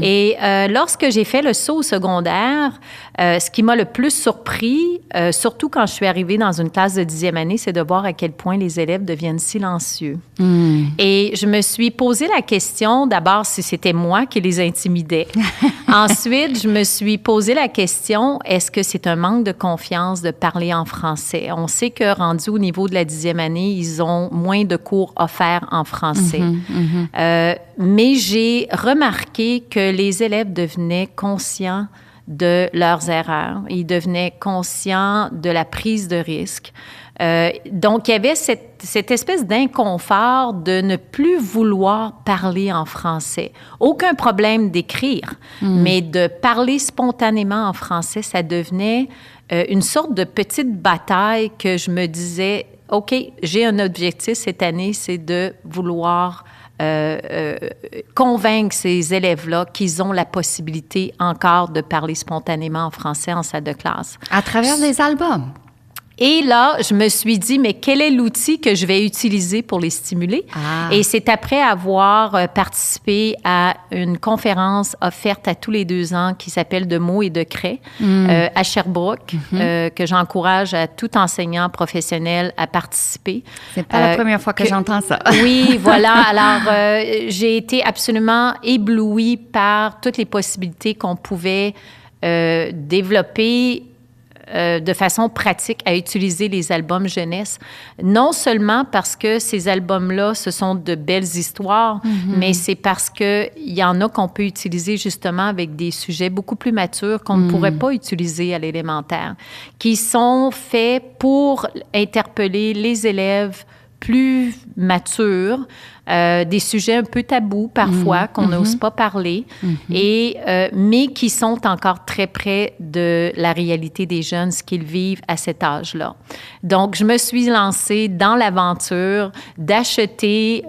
Et lorsque j'ai fait le saut au secondaire, ce qui m'a le plus surpris, surtout quand je suis arrivée dans une classe de 10e année, c'est de voir à quel point les élèves deviennent silencieux. Et je me suis posé la question, d'abord, si c'était moi qui les intimidais. Ensuite, je me suis posé la question, est-ce que c'est un manque de confiance de parler en français? On sait que rendu au niveau de la 10e année, ils ont moins de cours offerts en français. Mais j'ai remarqué que les élèves devenaient conscients de leurs erreurs. Ils devenaient conscients de la prise de risque. Donc, il y avait cette espèce d'inconfort de ne plus vouloir parler en français. Aucun problème d'écrire, mais de parler spontanément en français, ça devenait une sorte de petite bataille que je me disais, OK, j'ai un objectif cette année, c'est de vouloir convaincre ces élèves-là qu'ils ont la possibilité encore de parler spontanément en français en salle de classe. À travers des albums? Et là, je me suis dit, mais quel est l'outil que je vais utiliser pour les stimuler? Et c'est après avoir participé à une conférence offerte à tous les 2 ans qui s'appelle De mots et de craie à Sherbrooke, que j'encourage à tout enseignant professionnel à participer. C'est pas la première fois que j'entends ça. Oui, voilà. Alors, j'ai été absolument éblouie par toutes les possibilités qu'on pouvait développer de façon pratique à utiliser les albums jeunesse. Non seulement parce que ces albums-là, ce sont de belles histoires, mais c'est parce qu'il y en a qu'on peut utiliser justement avec des sujets beaucoup plus matures qu'on ne pourrait pas utiliser à l'élémentaire, qui sont faits pour interpeller les élèves plus matures, des sujets un peu tabous parfois, qu'on n'ose pas parler, mais qui sont encore très près de la réalité des jeunes, ce qu'ils vivent à cet âge-là. Donc, je me suis lancée dans l'aventure d'acheter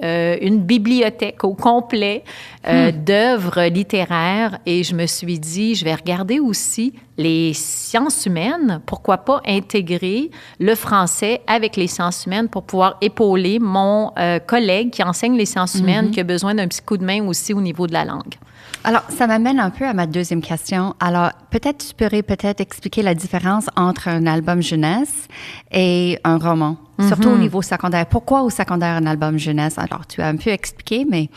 une bibliothèque au complet d'œuvres littéraires et je me suis dit, je vais regarder aussi les sciences humaines, pourquoi pas intégrer le français avec les sciences humaines pour pouvoir épauler mon collègue qui enseigne les sciences humaines, qui a besoin d'un petit coup de main aussi au niveau de la langue. Alors, ça m'amène un peu à ma deuxième question. Alors, peut-être tu pourrais expliquer la différence entre un album jeunesse et un roman, surtout au niveau secondaire. Pourquoi au secondaire un album jeunesse? Alors, tu as un peu expliqué, mais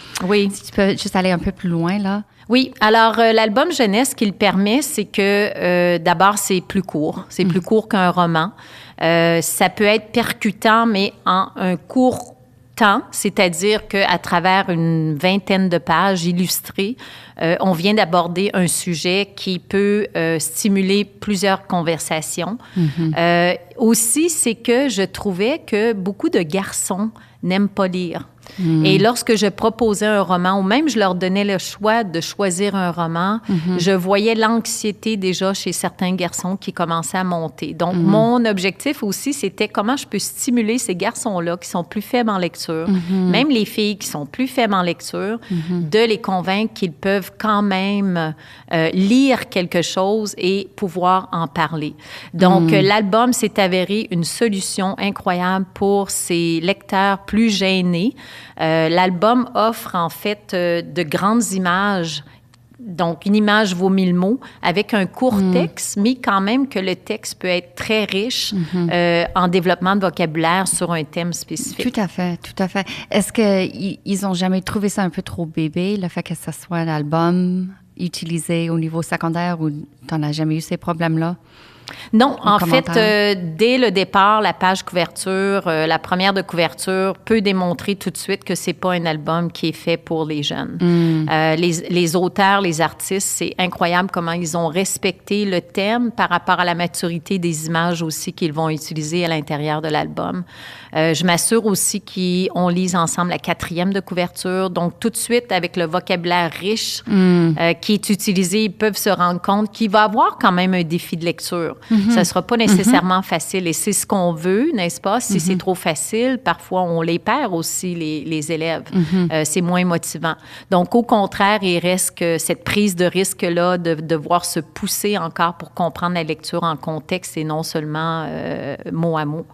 si tu peux juste aller un peu plus loin, là. Oui, alors l'album jeunesse, ce qu'il permet, c'est que d'abord, c'est plus court. C'est plus court qu'un roman. Ça peut être percutant, mais en un court temps, c'est-à-dire qu'à travers une vingtaine de pages illustrées, on vient d'aborder un sujet qui peut stimuler plusieurs conversations. Aussi, c'est que je trouvais que beaucoup de garçons n'aiment pas lire. Et lorsque je proposais un roman, ou même je leur donnais le choix de choisir un roman, je voyais l'anxiété déjà chez certains garçons qui commençaient à monter. Donc, mon objectif aussi, c'était comment je peux stimuler ces garçons-là qui sont plus faibles en lecture, même les filles qui sont plus faibles en lecture, de les convaincre qu'ils peuvent quand même lire quelque chose et pouvoir en parler. Donc, l'album s'est avéré une solution incroyable pour ces lecteurs plus gênés. L'album offre en fait de grandes images. Donc, une image vaut 1000 mots avec un court texte, mais quand même que le texte peut être très riche en développement de vocabulaire sur un thème spécifique. Tout à fait, tout à fait. Est-ce qu'ils n'ont jamais trouvé ça un peu trop bébé, le fait que ce soit un album utilisé au niveau secondaire ou tu n'as jamais eu ces problèmes-là? Non, en fait, dès le départ, la page couverture, la première de couverture peut démontrer tout de suite que c'est pas un album qui est fait pour les jeunes. Les auteurs, les artistes, c'est incroyable comment ils ont respecté le thème par rapport à la maturité des images aussi qu'ils vont utiliser à l'intérieur de l'album. Je m'assure aussi qu'on lise ensemble la 4e de couverture. Donc, tout de suite, avec le vocabulaire riche qui est utilisé, ils peuvent se rendre compte qu'il va y avoir quand même un défi de lecture. Ça ne sera pas nécessairement facile. Et c'est ce qu'on veut, n'est-ce pas? Si c'est trop facile, parfois, on les perd aussi, les élèves. C'est moins motivant. Donc, au contraire, il reste que cette prise de risque-là de devoir se pousser encore pour comprendre la lecture en contexte et non seulement mot à mot.